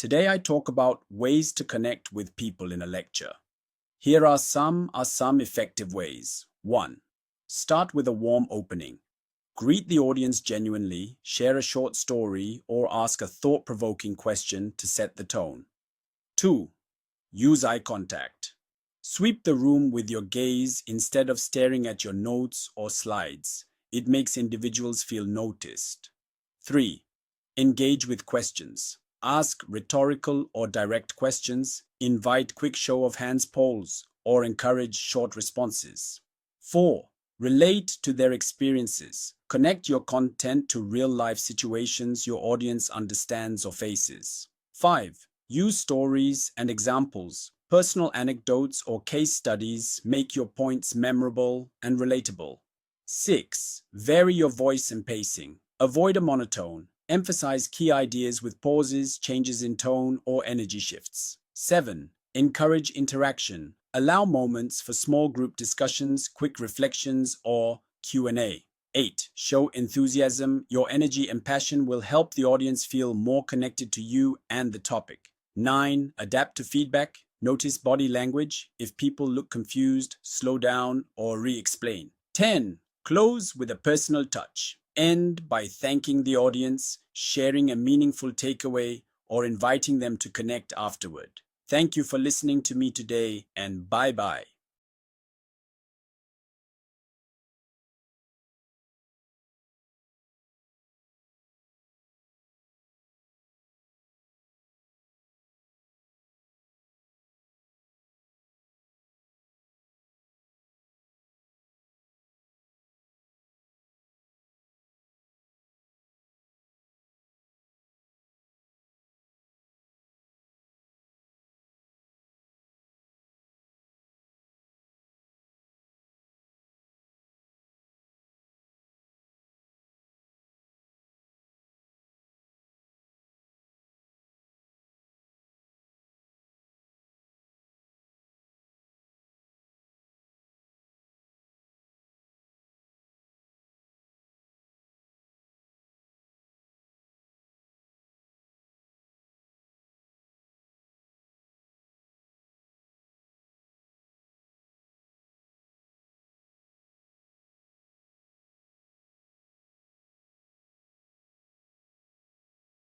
Today I talk about ways to connect with people in a lecture. Here are some effective ways. 1. Start with a warm opening. Greet the audience genuinely, share a short story, or ask a thought-provoking question to set the tone. 2. Use eye contact. Sweep the room with your gaze instead of staring at your notes or slides. It makes individuals feel noticed. 3. Engage with questions. Ask rhetorical or direct questions, invite quick show of hands polls, or encourage short responses. 4. Relate to their experiences. Connect your content to real-life situations your audience understands or faces. 5. Use stories and examples. Personal anecdotes or case studies make your points memorable and relatable. 6. Vary your voice and pacing. Avoid a monotone. Emphasize key ideas with pauses, changes in tone, or energy shifts. 7. Encourage interaction. Allow moments for small group discussions, quick reflections, or Q&A. 8. Show enthusiasm. Your energy and passion will help the audience feel more connected to you and the topic. 9. Adapt to feedback. Notice body language. If people look confused, slow down or re-explain. 10. Close with a personal touch. End by thanking the audience, sharing a meaningful takeaway, or inviting them to connect afterward. Thank you for listening to me today, and bye-bye.